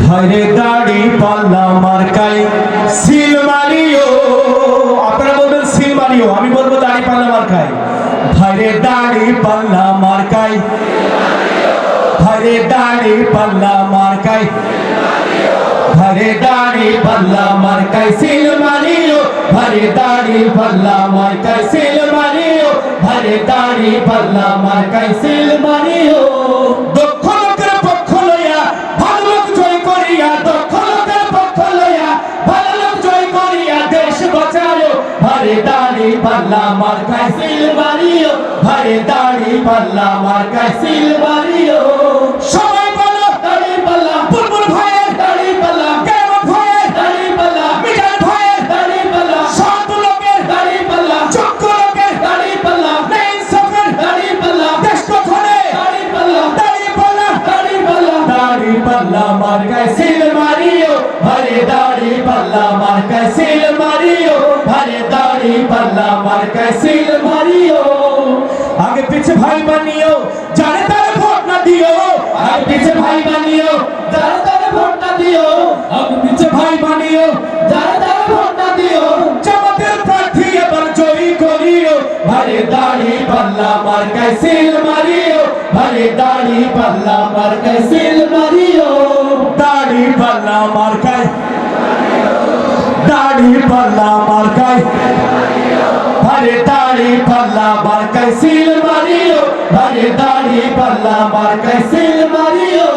ভাইরে দাড়ি পাল্লা মার্কাই সিল মারিও। আপনারা বলবেন সিল মারিও, আমি বলবো দাড়ি পাল্লা মার্কাই। ভাইরে দাড়ি পাল্লা মার্কাই, ভাইরে দাড়ি পাল্লা মার্কাই, ভাইরে দাড়ি পাল্লা মার্কাই সিল মারিও। ভাইরে দাড়ি পাল্লা মার্কাই সিল মারিও, ভাইরে দাড়ি পাল্লা মার্কাই সিল মারিও। দক্ষ লোকের পক্ষ লইয়া ভালো লোক জয় করিয়া, দক্ষ লোকের পক্ষ লইয়া ভালো লোক জয় করিয়া দেশ বাঁচাও। ভাইরে দাড়ি পাল্লা মার্কাই সিল মারিও, ভাইরে দাড়ি পাল্লা মার্কাই সিল মারিও। সবাই বলো দাড়ি পাল্লা, বুলবুল ভাইয়ের দাড়ি পাল্লা, কেমন ভাইয়ের দাড়ি পাল্লা, মিজান ভাইয়ের দাড়ি পাল্লা, সব লোকের দাড়ি পাল্লা, যোগ্য লোকের দাড়ি পাল্লা, ইনসাফের দাড়ি পাল্লা, দেশ গঠনে দাড়ি পাল্লা, দাড়ি পাল্লা, দাড়ি পাল্লা, দাড়ি পাল্লা মার্কাই সিল মারিও। ভাইরে দাড়ি পাল্লা মার্কাই সিল মারিও, ভাইরে দাড়ি পাল্লা মার্কাই সিল মারিও। আগে পিছে ভাই বানিও, যারে তারে ভোট না দিও। আগে পিছে ভাই বানিও, যারে তারে ভোট না দিও। আগে পিছে ভাই বানিও, যারে তারে ভোট না দিও। জামাতের প্রার্থী এবার জয়ী করিও। ভাইরে দাড়ি পাল্লা মার্কাই সিল মারিও, ভাইরে দাড়ি পাল্লা মার্কাই সিল মারিও। দাড়ি পাল্লা মার্কাই, দাড়ি পাল্লা মার্কাই, ভাইরে দাড়ি পাল্লা মার্কাই সিল মারিও, ভাইরে দাড়ি পাল্লা মার্কাই সিল মারিও।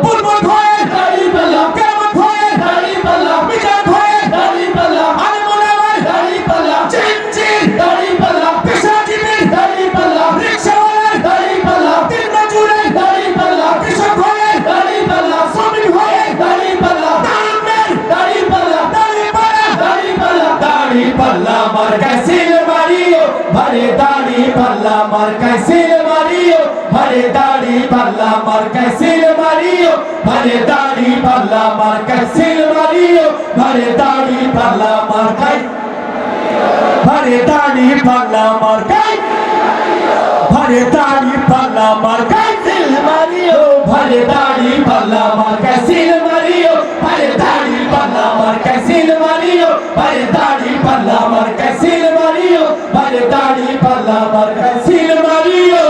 বুলবুল ভাইয়ের দাড়ি পাল্লা, কেমন ভাইয়ের দাড়ি পাল্লা, মিজান ভাইয়ের দাড়ি পাল্লা, আলমুল আমার দাড়ি পাল্লা, চিনচির দাড়ি পাল্লা, পেশাজীবীর দাড়ি পাল্লা, রিকশাওয়ালার দাড়ি পাল্লা, দিন মজুরের দাড়ি পাল্লা, কৃষক ভাইয়ের দাড়ি পাল্লা, শ্রমিক ভাইয়ের দাড়ি পাল্লা, তারুণ্যের দাড়ি পাল্লা, দাড়ি পাল্লা, দাড়ি পাল্লা, দাড়ি পাল্লা মার্কাই সিল মারিও। ভাইরে দাড়ি পাল্লা মার্কাই সিল মারিও, ভাইরে দাড়ি পাল্লা মার্কাই সিল মারিও, ভাইরে দাড়ি পাল্লা মার্কাই সিল মারিও, ভাইরে দাড়ি পাল্লা মার্কাই, ভাইরে দাড়ি পাল্লা মার্কাই, ভাইরে দাড়ি পাল্লা মার্কাই সিল মারিও, ভাইরে দাড়ি পাল্লা মার্কাই সিল মারিও, ভাইরে দাড়ি পাল্লা মার্কাই সিল মারিও, ভাইরে দাড়ি পাল্লা মার্কাই সিল মারিও, ভাইরে দাড়ি পাল্লা মার্কাই সিল মারিও।